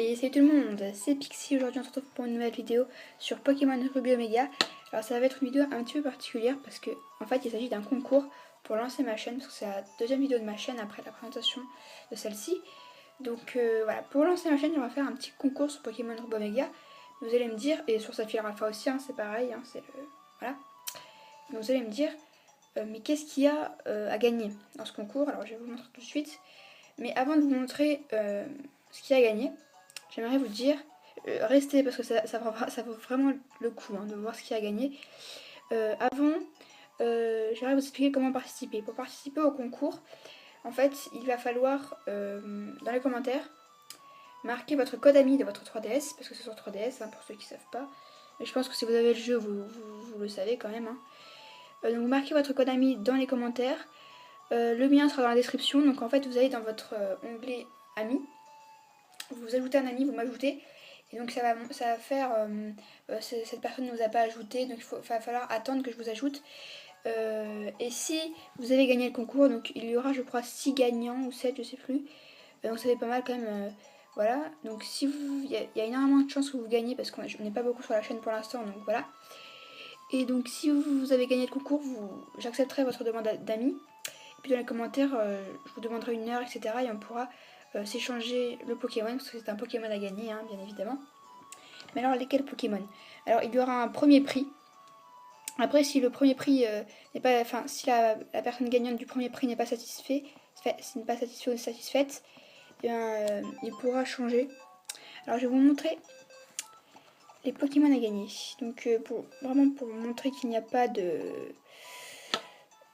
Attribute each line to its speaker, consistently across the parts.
Speaker 1: Et salut tout le monde, c'est Pixie. Aujourd'hui on se retrouve pour une nouvelle vidéo sur Pokémon Ruby Omega. Alors ça va être une vidéo un petit peu particulière parce que en fait il s'agit d'un concours pour lancer ma chaîne, parce que c'est la deuxième vidéo de ma chaîne après la présentation de celle-ci. Donc voilà, pour lancer ma chaîne on va faire un petit concours sur Pokémon Ruby Omega. Vous allez me dire, et sur Saphir Alpha aussi, hein, c'est pareil, hein, voilà. Donc vous allez me dire, mais qu'est-ce qu'il y a à gagner dans ce concours? Alors je vais vous le montrer tout de suite. Mais avant de vous montrer ce qu'il y a à gagner, j'aimerais vous dire, restez parce que ça vaut vraiment le coup de voir ce qu'il y a à gagner. Avant, j'aimerais vous expliquer comment participer. Pour participer au concours, en fait, il va falloir, dans les commentaires, marquer votre code ami de votre 3DS, parce que c'est sur 3DS, pour ceux qui ne savent pas. Mais je pense que si vous avez le jeu, vous le savez quand même. Donc vous marquez votre code ami dans les commentaires. Le mien sera dans la description, donc en fait vous allez dans votre onglet amis, vous ajoutez un ami, vous m'ajoutez, et donc ça va faire, cette personne ne vous a pas ajouté, donc va falloir attendre que je vous ajoute. Et si vous avez gagné le concours, donc il y aura je crois 6 gagnants ou 7, je sais plus, donc ça fait pas mal quand même, voilà. Donc si il y a énormément de chances que vous gagnez, parce qu'on n'est pas beaucoup sur la chaîne pour l'instant, donc voilà. Et donc si vous avez gagné le concours, j'accepterai votre demande d'amis. Et puis dans les commentaires, je vous demanderai une heure, etc. Et on pourra s'échanger le Pokémon, parce que c'est un Pokémon à gagner, bien évidemment. Mais alors, lesquels Pokémon? Alors, il y aura un premier prix. Après, si le premier prix n'est pas... Enfin, si la personne gagnante du premier prix n'est pas satisfait ou satisfaite, il pourra changer. Alors, je vais vous montrer les Pokémon à gagner. Donc, vraiment pour vous montrer qu'il n'y a pas de...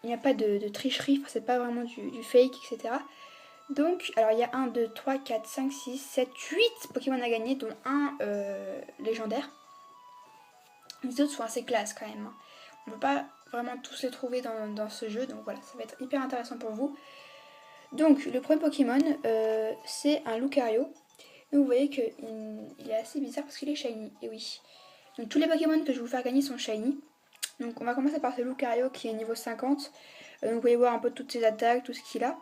Speaker 1: Il n'y a pas de tricherie, enfin, c'est pas vraiment du fake, etc. Donc, alors il y a 1, 2, 3, 4, 5, 6, 7, 8 Pokémon à gagner, dont un légendaire. Les autres sont assez classes quand même. On ne peut pas vraiment tous les trouver dans ce jeu, donc voilà, ça va être hyper intéressant pour vous. Donc, le premier Pokémon, c'est un Lucario. Donc, vous voyez qu'il est assez bizarre parce qu'il est shiny, et oui. Donc, tous les Pokémon que je vais vous faire gagner sont shiny. Donc, on va commencer par ce Lucario qui est niveau 50. Donc, vous pouvez voir un peu toutes ses attaques, tout ce qu'il a.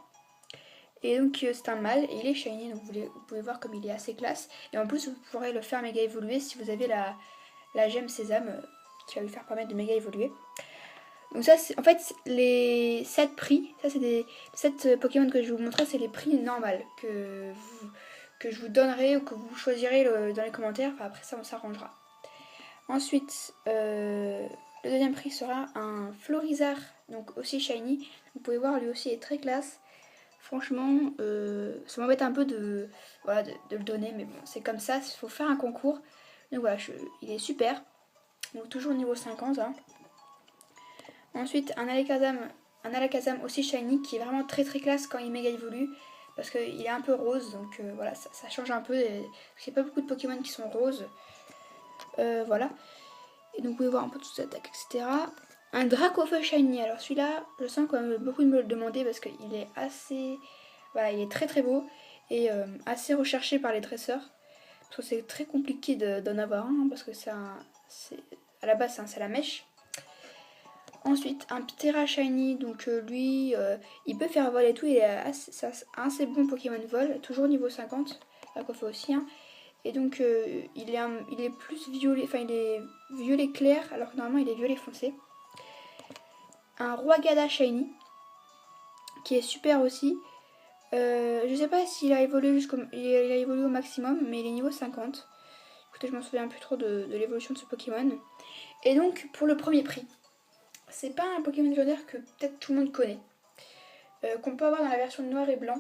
Speaker 1: Et donc c'est un mâle et il est shiny, donc vous pouvez voir comme il est assez classe. Et en plus vous pourrez le faire méga évoluer si vous avez la gemme sésame qui va lui faire permettre de méga évoluer. Donc ça c'est en fait les 7 prix, ça c'est des 7 Pokémon que je vais vous montrer, c'est les prix normaux que je vous donnerai ou que vous choisirez dans les commentaires. Enfin, après ça on s'arrangera. Ensuite le deuxième prix sera un Florizarre, donc aussi shiny. Vous pouvez voir lui aussi est très classe. Franchement, ça m'embête un peu de le donner, mais bon, c'est comme ça, il faut faire un concours. Donc voilà, il est super. Donc toujours niveau 50. Ensuite, un Alakazam aussi shiny qui est vraiment très très classe quand il méga évolue. Parce qu'il est un peu rose, donc voilà, ça change un peu. Parce qu'il n'y a pas beaucoup de Pokémon qui sont roses. Voilà. Et donc vous pouvez voir un peu toutes ces attaques, etc. Un Dracofeu shiny. Alors celui-là, je sens quand même beaucoup de me le demander parce qu'il est assez... Voilà, il est très très beau et assez recherché par les dresseurs. Parce que c'est très compliqué d'en avoir un, parce que à la base c'est la mèche. Ensuite, un Ptera shiny, donc lui, il peut faire vol et tout, c'est un assez bon Pokémon vol, toujours niveau 50, la coiffe aussi. Et donc il est plus violet, enfin il est violet clair, alors que normalement il est violet foncé. Un Roigada shiny, qui est super aussi. Je sais pas s'il a évolué il a évolué au maximum, mais il est niveau 50. Écoutez, je m'en souviens plus trop de l'évolution de ce Pokémon. Et donc, pour le premier prix, c'est pas un Pokémon légendaire que peut-être tout le monde connaît, qu'on peut avoir dans la version noir et blanc,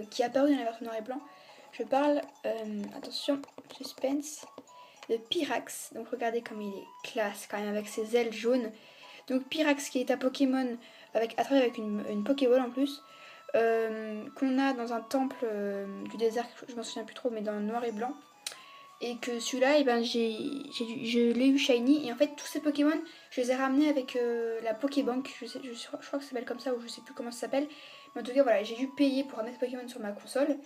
Speaker 1: qui est apparu dans la version noir et blanc. Je parle, attention, suspense, de Pyrax. Donc regardez comme il est classe quand même avec ses ailes jaunes. Donc Pyrax qui est un Pokémon à travers avec une Pokéball en plus. Qu'on a dans un temple du désert, je m'en souviens plus trop, mais dans le noir et blanc. Et que celui-là, je l'ai eu shiny. Et en fait, tous ces Pokémon, je les ai ramenés avec la Pokébank. Je crois que ça s'appelle comme ça, ou je sais plus comment ça s'appelle. Mais en tout cas, voilà, j'ai dû payer pour ramener ces Pokémon sur ma console.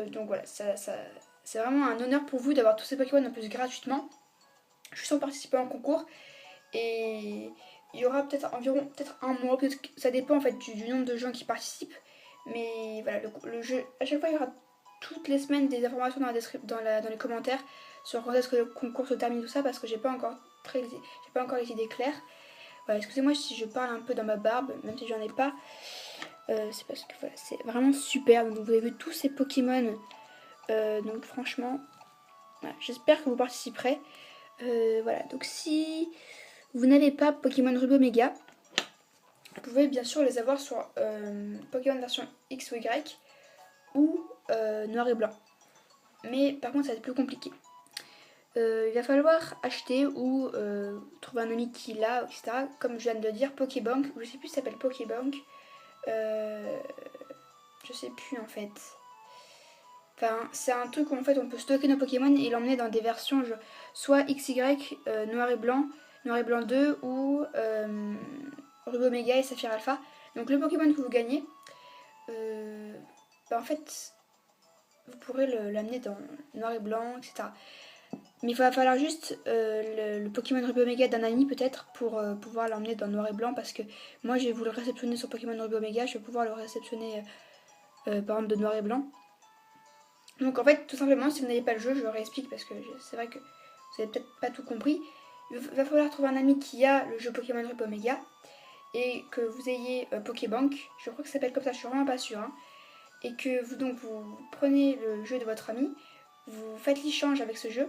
Speaker 1: Donc voilà, c'est vraiment un honneur pour vous d'avoir tous ces Pokémon en plus gratuitement. Je suis sans participer en concours. Et il y aura peut-être environ un mois, ça dépend en fait du nombre de gens qui participent. Mais voilà, le jeu, à chaque fois il y aura toutes les semaines des informations dans les commentaires sur quand est-ce que le concours se termine, tout ça, parce que j'ai pas encore les idées claires. Voilà, excusez-moi si je parle un peu dans ma barbe, même si j'en ai pas. C'est parce que voilà, c'est vraiment super. Donc vous avez vu tous ces Pokémon. Donc franchement, voilà, j'espère que vous participerez. Voilà, donc si vous n'avez pas Pokémon Ruby Omega, vous pouvez bien sûr les avoir sur Pokémon version X ou Y ou noir et blanc. Mais par contre ça va être plus compliqué. Il va falloir acheter ou trouver un ami qui l'a, etc. Comme je viens de le dire, Pokébank, je sais plus si ça s'appelle Pokébank. Je sais plus en fait. Enfin, c'est un truc où en fait on peut stocker nos Pokémon et l'emmener dans des versions soit XY, noir et blanc 2 ou Ruby Omega et Saphir Alpha. Donc le Pokémon que vous gagnez, en fait, vous pourrez l'amener dans noir et blanc, etc. Mais il va falloir juste le Pokémon Ruby Omega d'un ami peut-être pour pouvoir l'emmener dans noir et blanc, parce que moi je vais vous le réceptionner sur Pokémon Ruby Omega, je vais pouvoir le réceptionner par exemple de noir et blanc. Donc en fait tout simplement si vous n'avez pas le jeu, je le réexplique parce que c'est vrai que vous n'avez peut-être pas tout compris. Il va falloir trouver un ami qui a le jeu Pokémon Ruby Omega et que vous ayez Pokébank, je crois que ça s'appelle comme ça, je suis vraiment pas sûre, hein. Et que vous prenez le jeu de votre ami, vous faites l'échange avec ce jeu.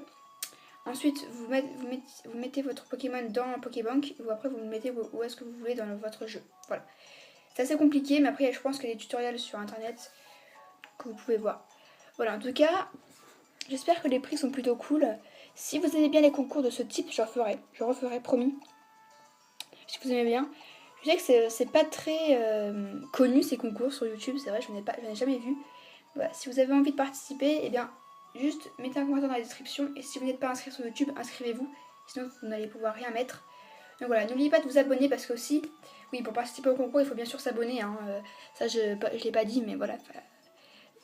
Speaker 1: Ensuite, vous mettez votre Pokémon dans Pokébank et après vous le mettez où est-ce que vous voulez dans votre jeu. Voilà. C'est assez compliqué, mais après je pense qu'il y a des tutoriels sur internet que vous pouvez voir. Voilà, en tout cas, j'espère que les prix sont plutôt cool. Si vous aimez bien les concours de ce type, je referai, promis. Si vous aimez bien. Je sais que c'est pas très connu ces concours sur YouTube, c'est vrai, je n'en ai jamais vu. Voilà, si vous avez envie de participer, eh bien, juste mettez un commentaire dans la description. Et si vous n'êtes pas inscrit sur YouTube, inscrivez-vous. Sinon, vous n'allez pouvoir rien mettre. Donc voilà, n'oubliez pas de vous abonner parce que aussi, oui, pour participer au concours, il faut bien sûr s'abonner. Hein. Ça, je ne l'ai pas dit, mais voilà,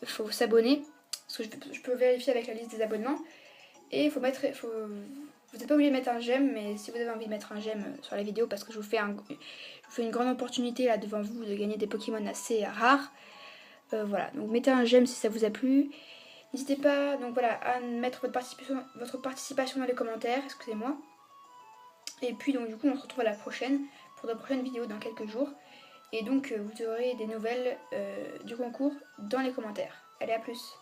Speaker 1: il faut s'abonner. Parce que je peux vérifier avec la liste des abonnements. Et vous n'êtes pas obligé de mettre un j'aime, mais si vous avez envie de mettre un j'aime sur la vidéo, parce que je vous fais une grande opportunité là devant vous de gagner des Pokémon assez rares. Voilà, donc mettez un j'aime si ça vous a plu. N'hésitez pas donc voilà, à mettre votre participation dans les commentaires, excusez-moi. Et puis donc du coup on se retrouve à la prochaine pour de prochaines vidéos dans quelques jours. Et donc vous aurez des nouvelles du concours dans les commentaires. Allez, à plus.